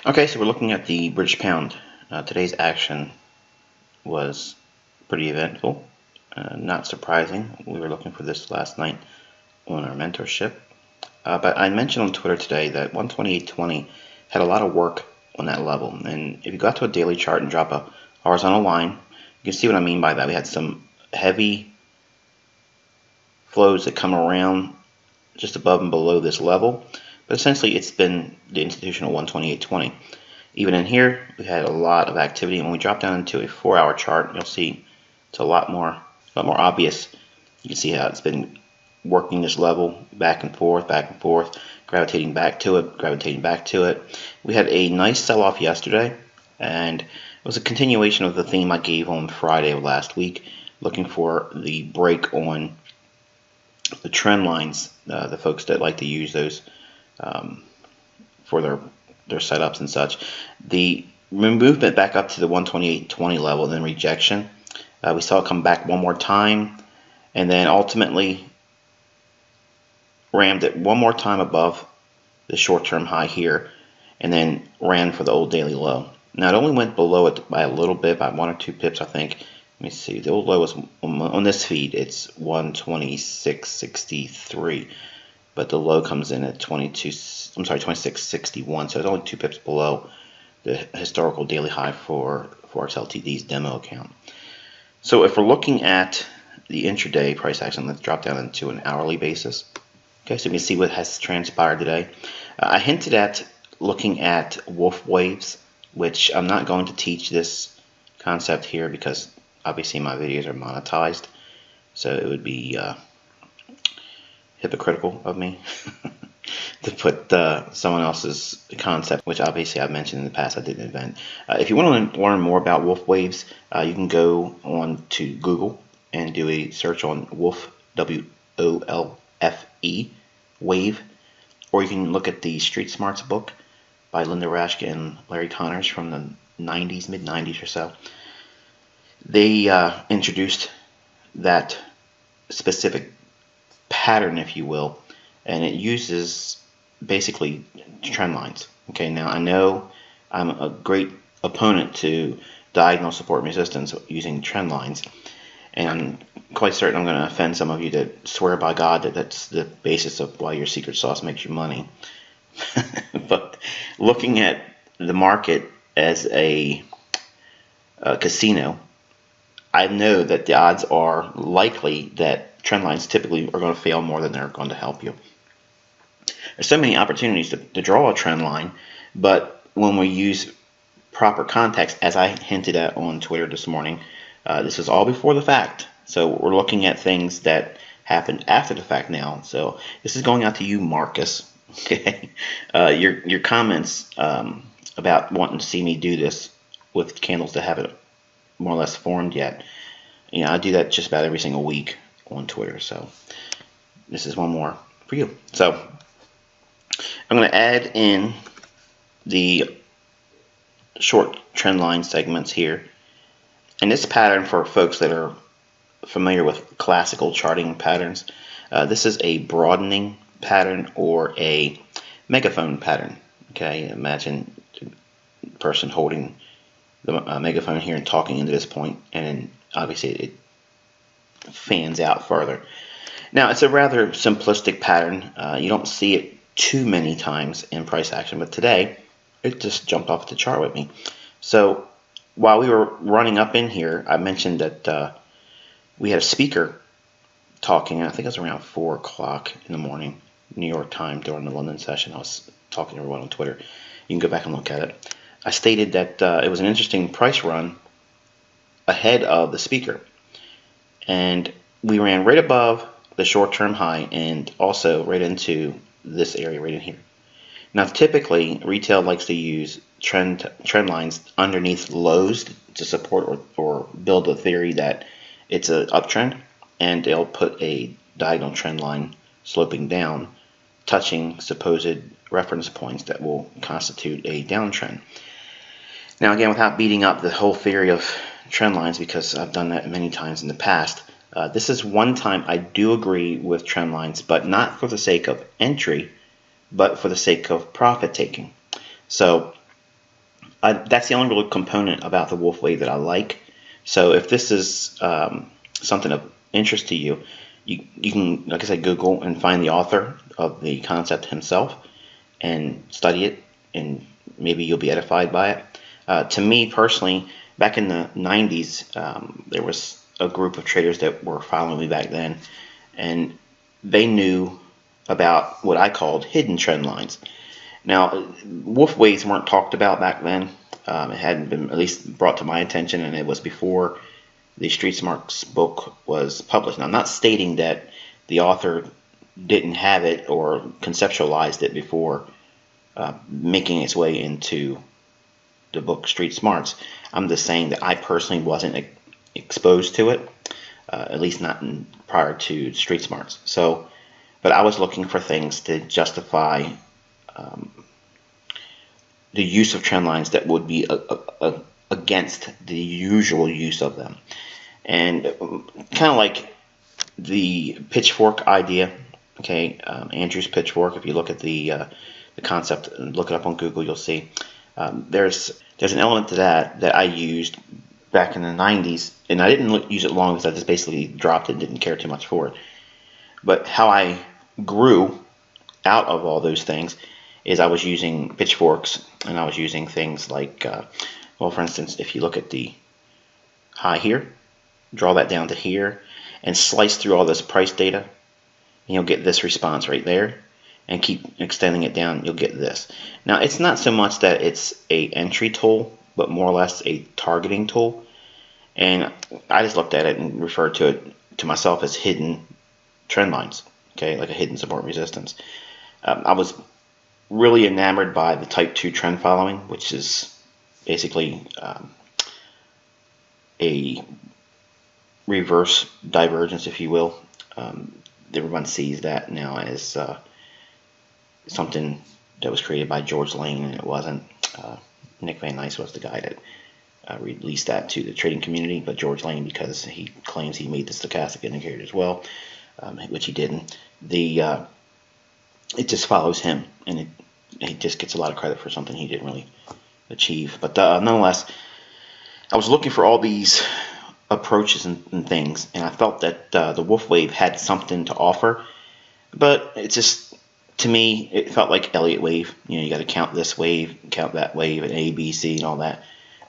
Okay, so we're looking at the British pound. Today's action was pretty eventful. Not surprising. We were looking for this last night on our mentorship. But I mentioned on Twitter today that 128.20 had a lot of work on that level. And if you got to a daily chart and drop a horizontal line, you can see what I mean by that. We had some heavy flows that come around just above and below this level. But essentially, it's been the institutional 128.20. Even in here, we had a lot of activity. And when we drop down into a 4-hour chart, you'll see it's a lot more obvious. You can see how it's been working this level back and forth, gravitating back to it. We had a nice sell-off yesterday, and it was a continuation of the theme I gave on Friday of last week, looking for the break on the trend lines, the folks that like to use those for their setups and such. The movement back up to the 128.20 level, then rejection. We saw it come back one more time, and then ultimately rammed it one more time above the short-term high here, and then ran for the old daily low. Now it only went below it by a little bit, by 1 or 2 pips, I think. Let me see. The old low was on this feed. It's 126.63, but the low comes in at 26.61. So it's only 2 pips below the historical daily high for Forex Ltd's demo account. So if we're looking at the intraday price action, let's drop down into an hourly basis. Okay, so we can see what has transpired today. I hinted at looking at wolf waves, which I'm not going to teach this concept here because obviously my videos are monetized, so it would be hypocritical of me to put someone else's concept, which obviously I've mentioned in the past I didn't invent. If you want to learn more about wolf waves, you can go on to Google and do a search on wolf, W-O-L-F-E, wave, or you can look at the Street Smarts book by Linda Rashke and Larry Connors from the 90s, mid-90s or so. They introduced that specific pattern, if you will, and it uses basically trend lines. Okay, now I know I'm a great opponent to diagonal support and resistance using trend lines, and I'm quite certain I'm going to offend some of you that swear by God that that's the basis of why your secret sauce makes you money. But looking at the market as a casino, I know that the odds are likely that trend lines typically are going to fail more than they're going to help you. There's so many opportunities to draw a trend line, but when we use proper context, as I hinted at on Twitter this morning, this is all before the fact. So we're looking at things that happened after the fact now. So this is going out to you, Marcus. Okay, your comments about wanting to see me do this with candles that haven't more or less formed yet. You know, I do that just about every single week on Twitter. So this is one more for you. So I'm going to add in the short trend line segments here. And this pattern, for folks that are familiar with classical charting patterns, this is a broadening pattern or a megaphone pattern. Okay, imagine the person holding the megaphone here and talking into this point, and then obviously it fans out further. Now it's a rather simplistic pattern. You don't see it too many times in price action, but today it just jumped off the chart with me. So while we were running up in here, I mentioned that we had a speaker talking. I think it was around 4 o'clock in the morning, New York time, during the London session. I was talking to everyone on Twitter. You can go back and look at it. I stated that it was an interesting price run ahead of the speaker, and we ran right above the short-term high and also right into this area right in here. Now typically retail likes to use trend lines underneath lows to support or build a theory that it's an uptrend, and they'll put a diagonal trend line sloping down, touching supposed reference points that will constitute a downtrend. Now again, without beating up the whole theory of trend lines, because I've done that many times in the past, this is one time I do agree with trend lines, but not for the sake of entry, but for the sake of profit taking. So that's the only real component about the wolf wave that I like. So if this is something of interest to you, you can, like I said, Google and find the author of the concept himself and study it, and maybe you'll be edified by it. To me personally, back in the 90s, there was a group of traders that were following me back then, and they knew about what I called hidden trend lines. Now, wolf waves weren't talked about back then. It hadn't been at least brought to my attention, and it was before the Street Smarts book was published. Now, I'm not stating that the author didn't have it or conceptualized it before making its way into the book Street Smarts. I'm just saying that I personally wasn't exposed to it, at least not prior to Street Smarts. So, but I was looking for things to justify the use of trend lines that would be against the usual use of them. And kind of like the pitchfork idea, okay, Andrew's pitchfork. If you look at the concept and look it up on Google, you'll see there's an element to that I used back in the 90s, and I didn't use it long because I just basically dropped it and didn't care too much for it. But how I grew out of all those things is I was using pitchforks, and I was using things like, well, for instance, if you look at the high here, draw that down to here, and slice through all this price data, and you'll get this response right there, and keep extending it down, you'll get this. Now, it's not so much that it's a entry tool, but more or less a targeting tool, and I just looked at it and referred to it to myself as hidden trend lines, okay, like a hidden support resistance. I was really enamored by the type 2 trend following, which is basically a reverse divergence, if you will. Everyone sees that now as something that was created by George Lane, and it wasn't. Nick Van Nice was the guy that released that to the trading community, but George Lane, because he claims he made the stochastic indicator as well, which he didn't, it just follows him, and he just gets a lot of credit for something he didn't really achieve. But nonetheless, I was looking for all these approaches and things, and I felt that the wolf wave had something to offer, but it just, to me, it felt like Elliott wave. You know, you got to count this wave, count that wave, and A, B, C, and all that.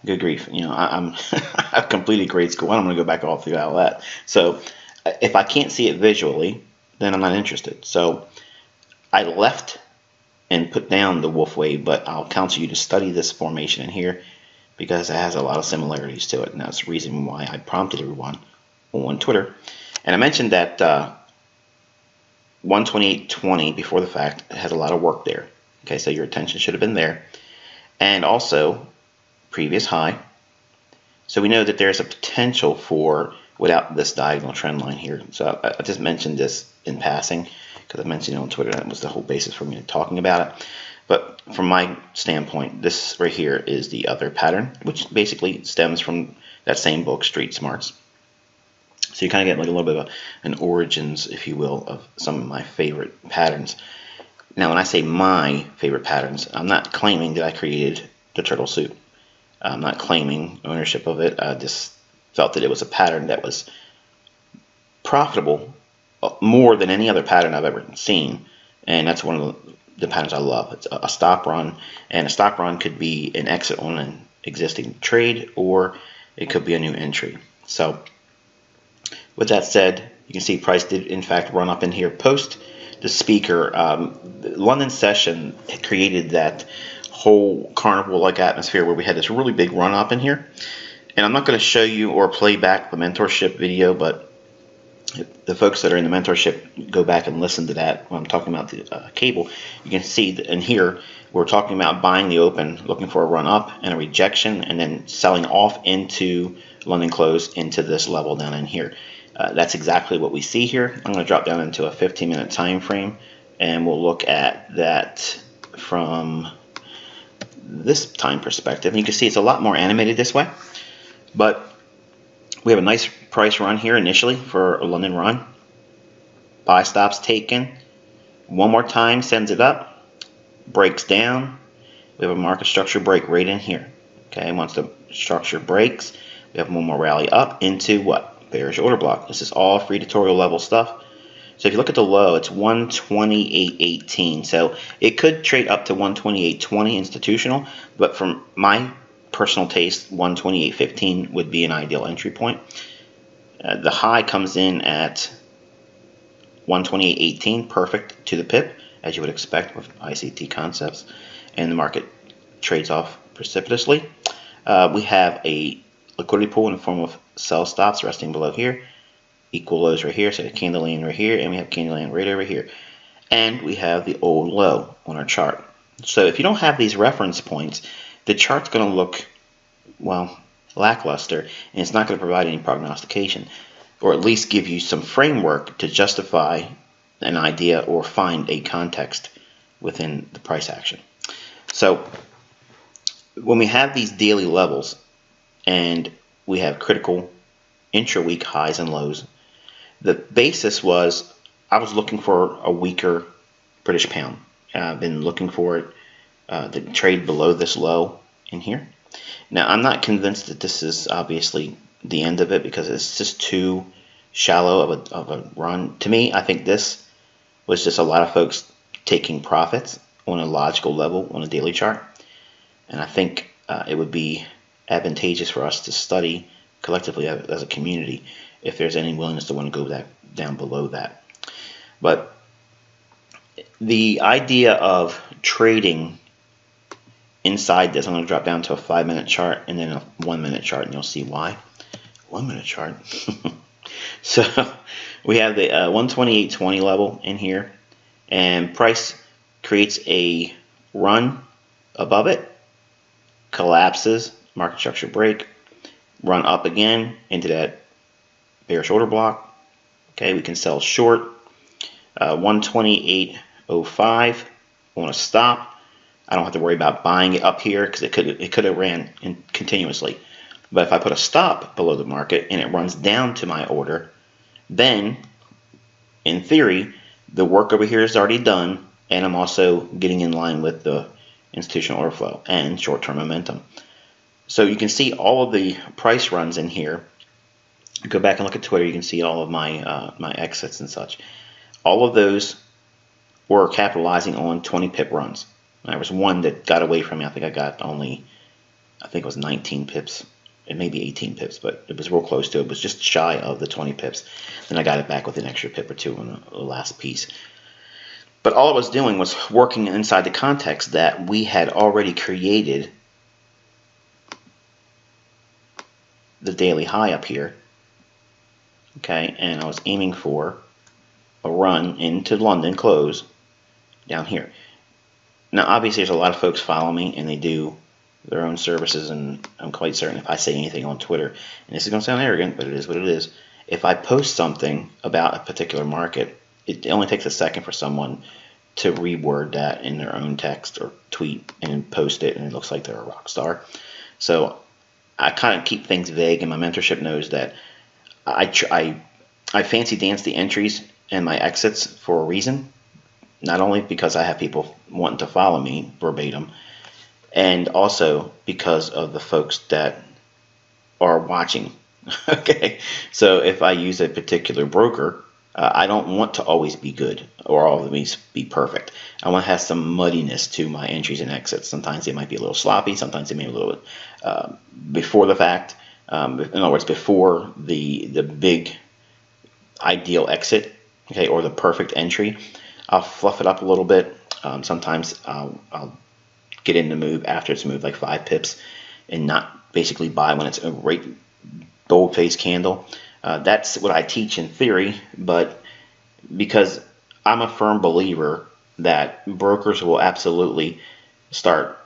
Good grief! You know, I've completed grade school. I'm going to go back all through all that. So if I can't see it visually, then I'm not interested. So I left and put down the wolf wave, but I'll counsel you to study this formation in here because it has a lot of similarities to it, and that's the reason why I prompted everyone on Twitter. And I mentioned that 128.20 before the fact has a lot of work there. Okay, so your attention should have been there. And also previous high. So we know that there's a potential for, without this diagonal trend line here. So I just mentioned this in passing because I mentioned it on Twitter. That was the whole basis for me talking about it. But from my standpoint, this right here is the other pattern, which basically stems from that same book, Street Smarts. So you kind of get like a little bit of an origins, if you will, of some of my favorite patterns. Now, when I say my favorite patterns, I'm not claiming that I created the turtle suit. I'm not claiming ownership of it. I just felt that it was a pattern that was profitable more than any other pattern I've ever seen. And that's one of the patterns I love. It's a stop run, and a stop run could be an exit on an existing trade, or it could be a new entry. So with that said, you can see price did in fact run up in here post the speaker. The London session created that whole carnival-like atmosphere where we had this really big run up in here. And I'm not going to show you or play back the mentorship video, but the folks that are in the mentorship, go back and listen to that when I'm talking about the cable. You can see that in here we're talking about buying the open, looking for a run up and a rejection, and then selling off into London close into this level down in here. That's exactly what we see here. I'm going to drop down into a 15-minute time frame, and we'll look at that from this time perspective. And you can see it's a lot more animated this way, but we have a nice price run here initially for a London run. Buy stops taken. One more time, sends it up, breaks down. We have a market structure break right in here. Okay, once the structure breaks, we have one more rally up into what? Bearish order block. This is all free tutorial level stuff. So if you look at the low, it's 128.18. So it could trade up to 128.20 institutional, but from my personal taste, 128.15 would be an ideal entry point. The high comes in at 128.18, perfect to the pip, as you would expect with ICT concepts, and the market trades off precipitously. We have a liquidity pool in the form of sell stops resting below here, equal lows right here, so the candle land right here, and we have candle land right over here. And we have the old low on our chart. So if you don't have these reference points, the chart's going to look, well, lackluster, and it's not going to provide any prognostication, or at least give you some framework to justify an idea or find a context within the price action. So when we have these daily levels and we have critical intra-week highs and lows, the basis was I was looking for a weaker British pound. I've been looking for it to trade below this low in here. Now, I'm not convinced that this is obviously the end of it because it's just too shallow of a run. To me, I think this was just a lot of folks taking profits on a logical level on a daily chart. And I think it would be advantageous for us to study collectively as a community if there's any willingness to want to go down below that. But the idea of trading inside this, I'm going to drop down to a 5-minute chart and then a 1-minute chart, and you'll see why. 1-minute chart. So we have the 128.20 level in here, and price creates a run above it, collapses, market structure break, run up again into that bearish order block. Okay, we can sell short 128.05. I want to stop. I don't have to worry about buying it up here because it could have ran continuously. But if I put a stop below the market and it runs down to my order, then in theory the work over here is already done, and I'm also getting in line with the institutional order flow and short-term momentum. So you can see all of the price runs in here. Go back and look at Twitter, you can see all of my my exits and such. All of those were capitalizing on 20 pip runs. There was one that got away from me. I think I got only, I think it was 19 pips. It may be 18 pips, but it was real close to it. It was just shy of the 20 pips. Then I got it back with an extra pip or two on the last piece. But all I was doing was working inside the context that we had already created the daily high up here. Okay, and I was aiming for a run into London close down here. Now, obviously, there's a lot of folks follow me, and they do their own services, and I'm quite certain if I say anything on Twitter, and this is going to sound arrogant, but it is what it is, if I post something about a particular market, it only takes a second for someone to reword that in their own text or tweet and post it, and it looks like they're a rock star. So I kind of keep things vague, and my mentorship knows that I fancy dance the entries and my exits for a reason. Not only because I have people wanting to follow me verbatim, and also because of the folks that are watching. Okay, so if I use a particular broker, I don't want to always be good or always be perfect. I want to have some muddiness to my entries and exits. Sometimes they might be a little sloppy. Sometimes they may be a little bit before the fact. In other words, before the big ideal exit, okay, or the perfect entry. I'll fluff it up a little bit. Sometimes I'll get in the move after it's moved like 5 pips and not basically buy when it's a great bold-faced candle. That's what I teach in theory, but because I'm a firm believer that brokers will absolutely start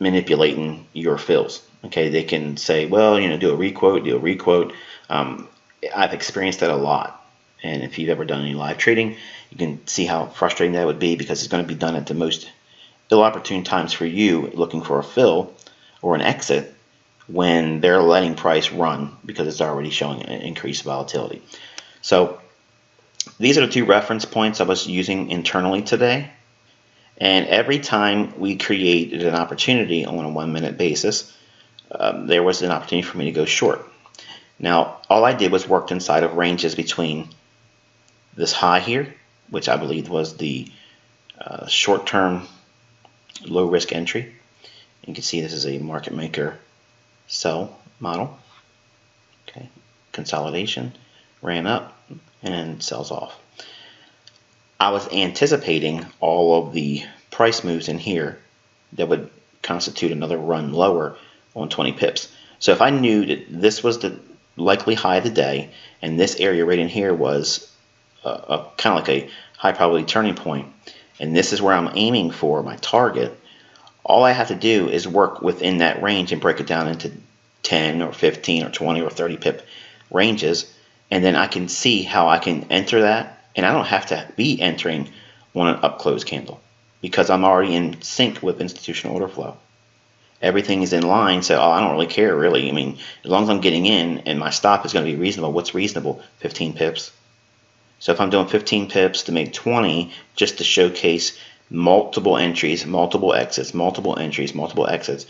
manipulating your fills. Okay, they can say, well, you know, do a requote. I've experienced that a lot. And if you've ever done any live trading, you can see how frustrating that would be because it's going to be done at the most ill-opportune times for you looking for a fill or an exit when they're letting price run because it's already showing increased volatility. So these are the 2 reference points I was using internally today. And every time we created an opportunity on a 1-minute basis there was an opportunity for me to go short. Now, all I did was worked inside of ranges between this high here, which I believe was the short-term low-risk entry. You can see this is a market maker sell model. Okay, consolidation, ran up, and then sells off. I was anticipating all of the price moves in here that would constitute another run lower on 20 pips. So if I knew that this was the likely high of the day, and this area right in here was kind of like a high probability turning point, and this is where I'm aiming for my target, all I have to do is work within that range and break it down into 10 or 15 or 20 or 30 pip ranges, and then I can see how I can enter that, and I don't have to be entering on an up close candle because I'm already in sync with institutional order flow. Everything is in line, so I don't really care really. I mean, as long as I'm getting in and my stop is going to be reasonable. What's reasonable? 15 pips. So if I'm doing 15 pips to make 20 just to showcase multiple entries, multiple exits, multiple entries, multiple exits,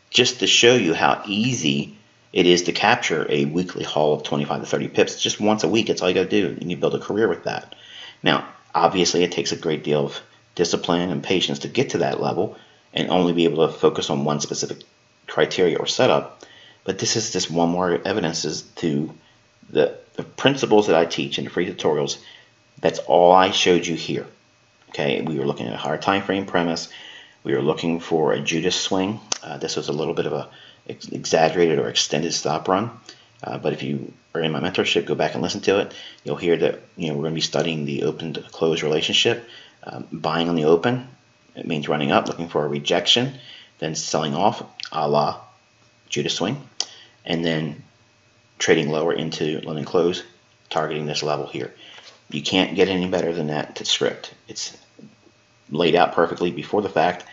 just to show you how easy it is to capture a weekly haul of 25 to 30 pips just once a week. That's all you got to do, and you build a career with that. Now, obviously, it takes a great deal of discipline and patience to get to that level and only be able to focus on one specific criteria or setup. But this is just one more evidence to the principles that I teach in the free tutorials. That's all I showed you here. Okay, we were looking at a higher time frame premise. We were looking for a Judas swing. This was a little bit of a exaggerated or extended stop run. But if you are in my mentorship, go back and listen to it. You'll hear that we're going to be studying the open to close relationship. Buying on the open, it means running up, looking for a rejection, then selling off, a la Judas swing, and then trading lower into London close, targeting this level here. You can't get any better than that to script. It's laid out perfectly before the fact,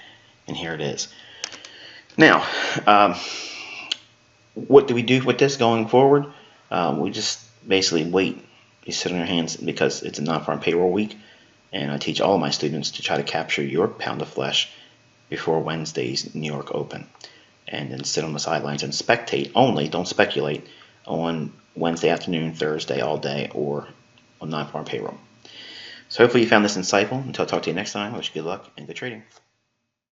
and here it is. Now, what do we do with this going forward? We just basically wait. You sit on your hands because it's a non-farm payroll week, and I teach all of my students to try to capture your pound of flesh before Wednesday's New York Open, and then sit on the sidelines and spectate only, don't speculate, on Wednesday afternoon, Thursday all day, or on non-farm payroll. So hopefully you found this insightful. Until I talk to you next time, I wish you good luck and good trading.